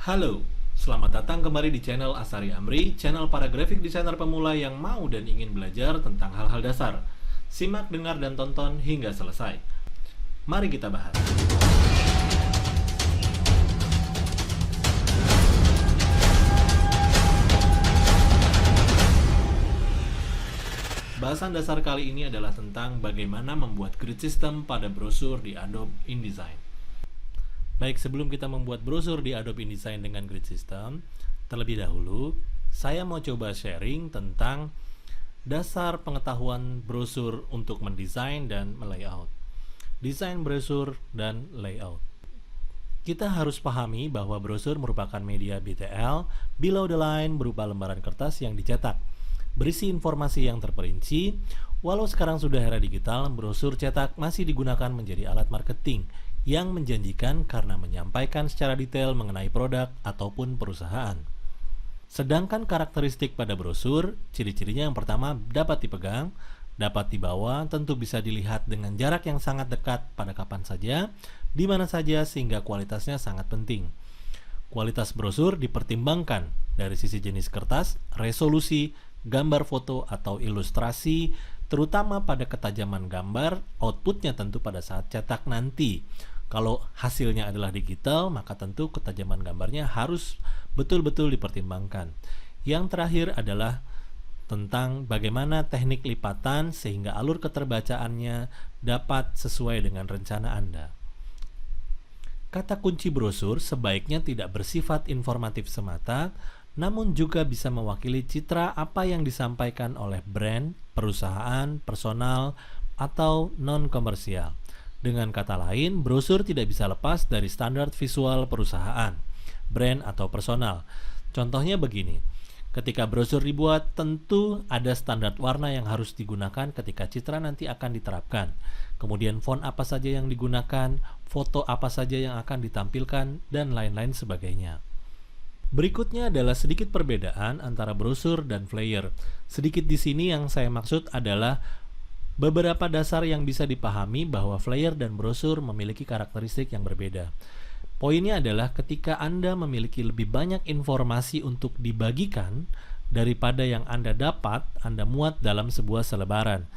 Halo, selamat datang kembali di channel Asari Amri, channel para graphic designer pemula yang mau dan ingin belajar tentang hal-hal dasar. Simak, dengar, dan tonton hingga selesai. Mari kita bahas. Bahasan dasar kali ini adalah tentang bagaimana membuat grid system pada brosur di Adobe InDesign. Baik, sebelum kita membuat brosur di Adobe InDesign dengan grid system, terlebih dahulu saya mau coba sharing tentang dasar pengetahuan brosur untuk mendesain dan melayout. Desain brosur dan layout. Kita harus pahami bahwa brosur merupakan media BTL, below the line, berupa lembaran kertas yang dicetak, berisi informasi yang terperinci. Walau sekarang sudah era digital, brosur cetak masih digunakan menjadi alat marketing yang menjanjikan karena menyampaikan secara detail mengenai produk ataupun perusahaan. Sedangkan karakteristik pada brosur, ciri-cirinya yang pertama dapat dipegang, dapat dibawa, tentu bisa dilihat dengan jarak yang sangat dekat pada kapan saja, di mana saja, sehingga kualitasnya sangat penting. Kualitas brosur dipertimbangkan dari sisi jenis kertas, resolusi, gambar foto atau ilustrasi, terutama pada ketajaman gambar, outputnya tentu pada saat cetak nanti. Kalau hasilnya adalah digital, maka tentu ketajaman gambarnya harus betul-betul dipertimbangkan. Yang terakhir adalah tentang bagaimana teknik lipatan sehingga alur keterbacaannya dapat sesuai dengan rencana Anda. Kata kunci brosur sebaiknya tidak bersifat informatif semata, namun juga bisa mewakili citra apa yang disampaikan oleh brand, perusahaan, personal, atau non-komersial. Dengan kata lain, brosur tidak bisa lepas dari standar visual perusahaan, brand, atau personal. Contohnya begini, ketika brosur dibuat, tentu ada standar warna yang harus digunakan ketika citra nanti akan diterapkan. Kemudian font apa saja yang digunakan, foto apa saja yang akan ditampilkan, dan lain-lain sebagainya. Berikutnya adalah sedikit perbedaan antara brosur dan flyer. Sedikit di sini yang saya maksud adalah beberapa dasar yang bisa dipahami bahwa flyer dan brosur memiliki karakteristik yang berbeda. Poinnya adalah ketika Anda memiliki lebih banyak informasi untuk dibagikan daripada yang Anda dapat, Anda muat dalam sebuah selebaran.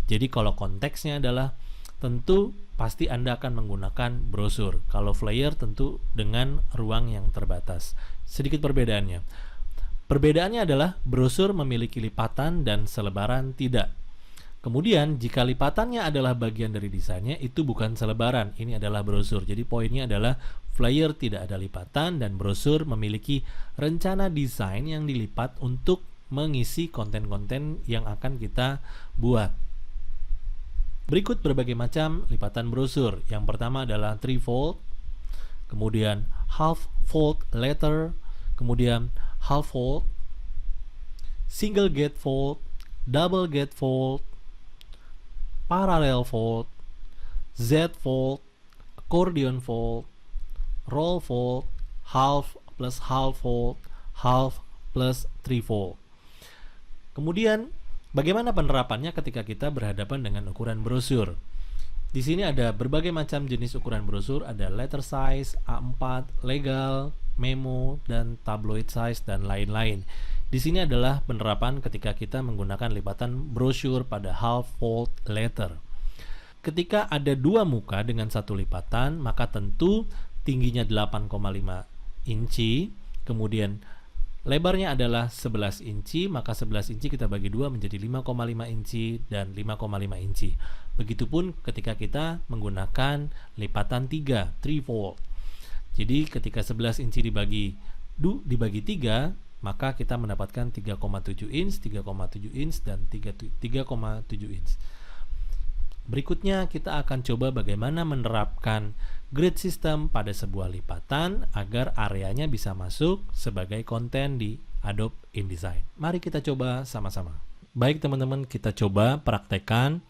Jadi kalau konteksnya adalah tentu pasti Anda akan menggunakan brosur. Kalau flyer tentu dengan ruang yang terbatas. Sedikit perbedaannya. Perbedaannya adalah brosur memiliki lipatan dan selebaran tidak. Kemudian jika lipatannya adalah bagian dari desainnya, itu bukan selebaran, ini adalah brosur. Jadi poinnya adalah flyer tidak ada lipatan dan brosur memiliki rencana desain yang dilipat untuk mengisi konten-konten yang akan kita buat. Berikut berbagai macam lipatan brosur. Yang pertama adalah threefold, kemudian half fold letter, kemudian half fold, single gatefold, double gatefold, parallel fold, Z-fold, accordion fold, roll fold, half plus half fold, half plus threefold. Kemudian bagaimana penerapannya ketika kita berhadapan dengan ukuran brosur? Di sini ada berbagai macam jenis ukuran brosur, ada letter size, A4, legal, memo, dan tabloid size, dan lain-lain. Di sini adalah penerapan ketika kita menggunakan lipatan brosur pada half fold letter. Ketika ada dua muka dengan satu lipatan, maka tentu tingginya 8,5 inci, kemudian lebarnya adalah 11 inci, maka 11 inci kita bagi 2 menjadi 5,5 inci dan 5,5 inci. Begitupun ketika kita menggunakan lipatan 3, threefold. Jadi ketika 11 inci dibagi 3, maka kita mendapatkan 3,7 inch, 3,7 inch, dan 3,7 inch. Berikutnya kita akan coba bagaimana menerapkan grid system pada sebuah lipatan agar areanya bisa masuk sebagai konten di Adobe InDesign. Mari kita coba sama-sama. Baik teman-teman, kita coba praktekkan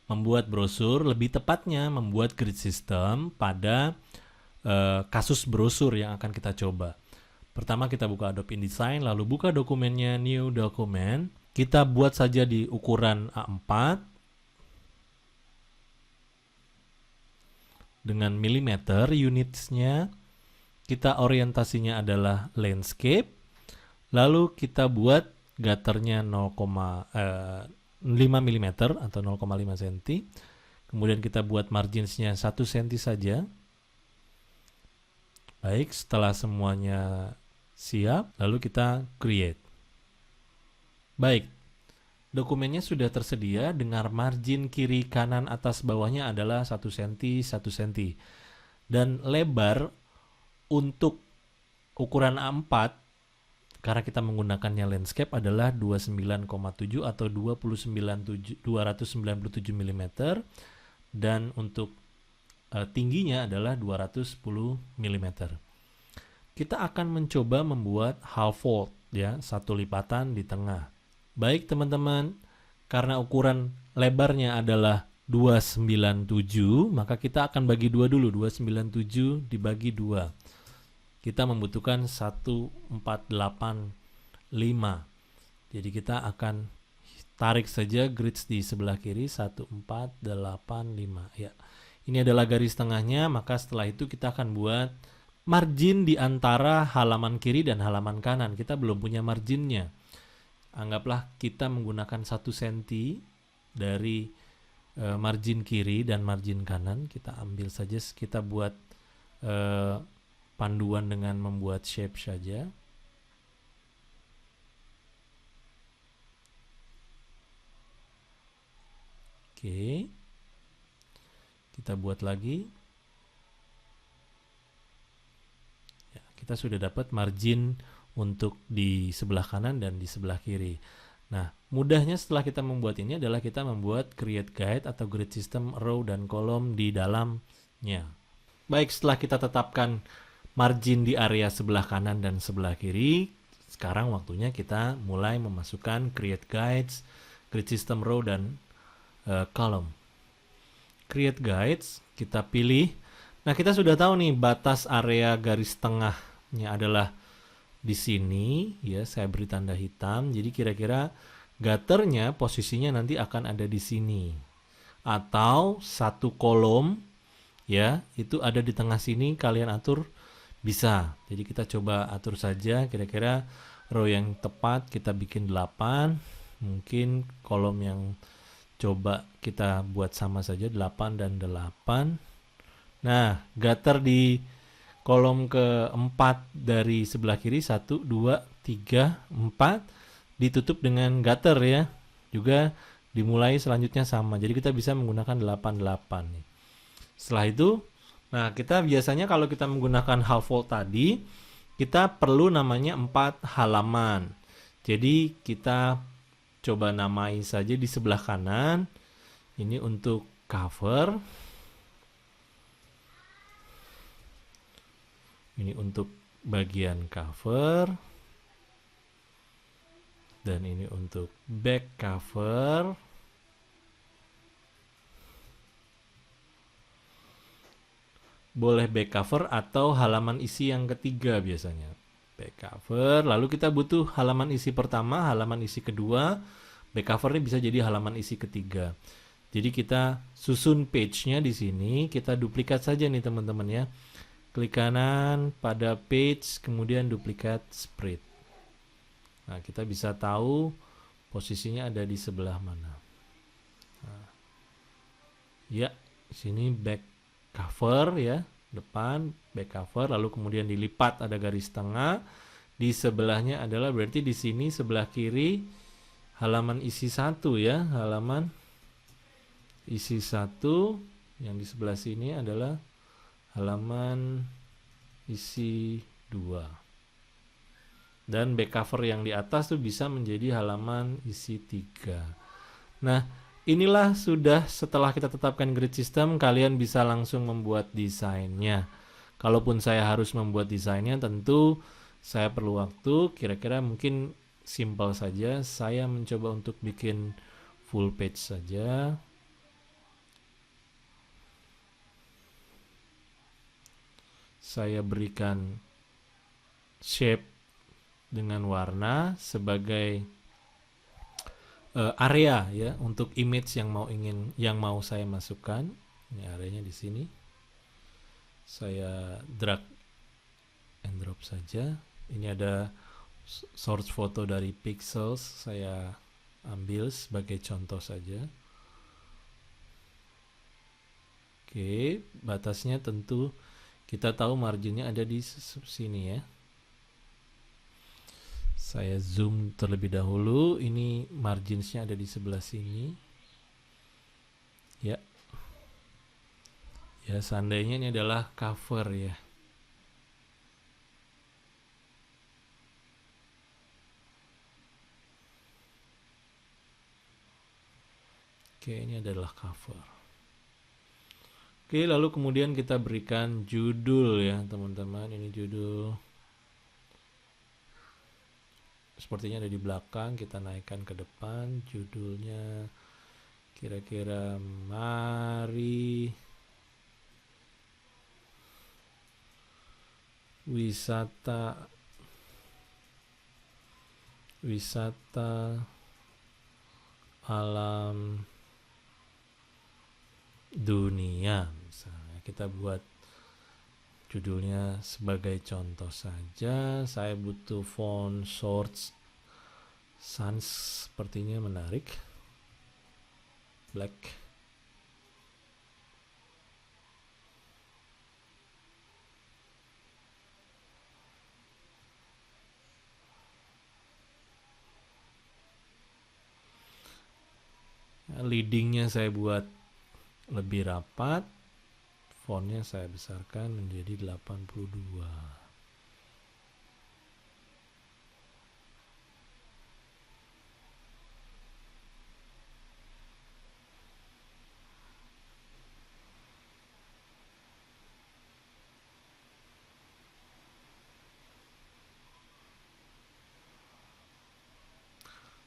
membuat brosur, lebih tepatnya membuat grid system pada kasus brosur yang akan kita coba. Pertama kita buka Adobe InDesign, lalu buka dokumennya, New Document. Kita buat saja di ukuran A4 dengan milimeter unitsnya. kita orientasinya adalah landscape, lalu kita buat gutternya 0,5 mm atau 0,5 cm. Kemudian kita buat marginsnya 1 cm saja. Baik, setelah semuanya siap, lalu kita create. Baik, dokumennya sudah tersedia dengan margin kiri, kanan, atas, bawahnya adalah 1 cm, 1 cm. Dan lebar untuk ukuran A4, karena kita menggunakannya landscape, adalah 29,7 atau 297 mm. Dan untuk tingginya adalah 210 mm. Kita akan mencoba membuat half fold, ya, satu lipatan di tengah. Baik teman-teman, karena ukuran lebarnya adalah 297, maka kita akan bagi dua dulu. 297 dibagi 2. Kita membutuhkan 1485. Jadi kita akan tarik saja grids di sebelah kiri 1485, ya. Ini adalah garis tengahnya, maka setelah itu kita akan buat margin di antara halaman kiri dan halaman kanan. Kita belum punya marginnya. Anggaplah kita menggunakan 1 cm dari margin kiri dan margin kanan. Kita ambil saja, kita buat panduan dengan membuat shape saja. Oke. Kita buat lagi. Ya, kita sudah dapat margin untuk di sebelah kanan dan di sebelah kiri. Nah, mudahnya setelah kita membuat ini adalah kita membuat create guide atau grid system row dan kolom di dalamnya. Baik, setelah kita tetapkan margin di area sebelah kanan dan sebelah kiri, sekarang waktunya kita mulai memasukkan create guides, grid system row dan column. Create guides, kita pilih. Nah, kita sudah tahu nih batas area garis tengahnya adalah di sini, ya, saya beri tanda hitam. Jadi kira-kira gutternya posisinya nanti akan ada di sini. Atau satu kolom, ya, itu ada di tengah sini, kalian atur bisa. Jadi kita coba atur saja kira-kira row yang tepat kita bikin 8. Mungkin kolom yang coba kita buat sama saja 8 dan 8. Nah, gutter di kolom keempat dari sebelah kiri 1, 2, 3, 4 ditutup dengan gutter, ya. Juga dimulai selanjutnya sama. Jadi kita bisa menggunakan 8, 8 nih. Setelah itu, nah, kita biasanya kalau kita menggunakan half fold tadi, kita perlu namanya 4 halaman. Jadi kita coba namai saja di sebelah kanan. Ini untuk cover. Ini untuk bagian cover. Dan ini untuk back cover. Boleh back cover atau halaman isi yang ketiga biasanya. Back cover, lalu kita butuh halaman isi pertama, halaman isi kedua. Back cover ini bisa jadi halaman isi ketiga. Jadi kita susun page-nya di sini, kita duplikat saja nih teman-teman, ya. Klik kanan pada page, kemudian duplikat spread. Nah, kita bisa tahu posisinya ada di sebelah mana. Nah, ya, sini back cover, ya, depan back cover, lalu kemudian dilipat ada garis tengah. Di sebelahnya adalah berarti di sini sebelah kiri halaman isi 1, ya, halaman isi 1. Yang di sebelah sini adalah halaman isi 2. Dan back cover yang di atas tuh bisa menjadi halaman isi 3. Nah, inilah sudah setelah kita tetapkan grid system, kalian bisa langsung membuat desainnya. Kalaupun saya harus membuat desainnya, tentu saya perlu waktu, kira-kira mungkin simple saja. Saya mencoba untuk bikin full page saja. Saya berikan shape dengan warna sebagai area, ya, untuk image yang mau saya masukkan. Ini areanya di sini. Saya drag crop saja. Ini ada source foto dari Pixels, saya ambil sebagai contoh saja. Oke, batasnya tentu kita tahu marginnya ada di sini ya. Saya zoom terlebih dahulu, ini marginsnya ada di sebelah sini. Ya. Ya, seandainya ini adalah cover ya. Oke, ini adalah cover. Oke, lalu kemudian kita berikan judul ya, teman-teman. Ini judul. Sepertinya ada di belakang, kita naikkan ke depan. Judulnya kira-kira mari wisata alam dunia, misalnya. Kita buat judulnya sebagai contoh saja. Saya butuh font Source Sans, sepertinya menarik, black. Leadingnya saya buat lebih rapat, fontnya saya besarkan menjadi 82.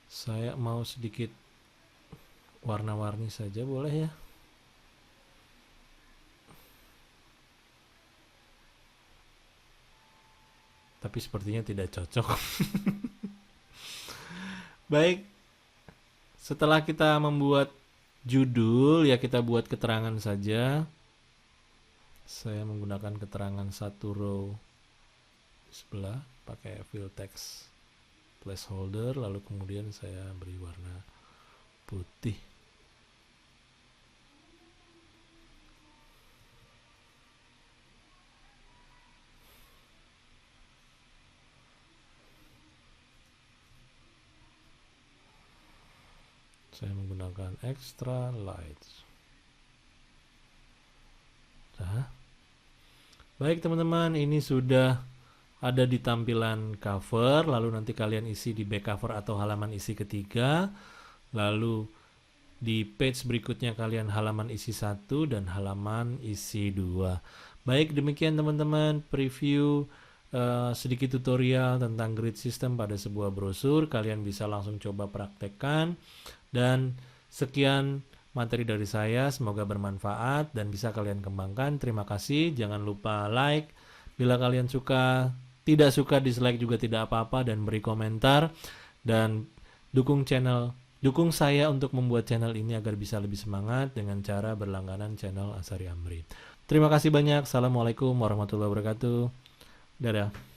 Saya mau sedikit warna-warni saja, boleh ya? Tapi sepertinya tidak cocok. Baik, setelah kita membuat judul ya, kita buat keterangan saja. Saya menggunakan keterangan satu row sebelah, pakai fill text placeholder, lalu kemudian saya beri warna putih. Saya menggunakan extra light. Nah, baik teman-teman, ini sudah ada di tampilan cover. Lalu nanti kalian isi di back cover atau halaman isi ketiga. Lalu di page berikutnya kalian halaman isi 1 dan halaman isi 2. Baik, demikian teman-teman preview sedikit tutorial tentang grid system pada sebuah brosur. Kalian bisa langsung coba praktekkan. Dan sekian materi dari saya, semoga bermanfaat dan bisa kalian kembangkan. Terima kasih, jangan lupa like. Bila kalian suka, tidak suka, dislike juga tidak apa-apa, dan beri komentar. Dan dukung saya untuk membuat channel ini agar bisa lebih semangat dengan cara berlangganan channel Asari Amri. Terima kasih banyak. Assalamualaikum warahmatullahi wabarakatuh. Dadah.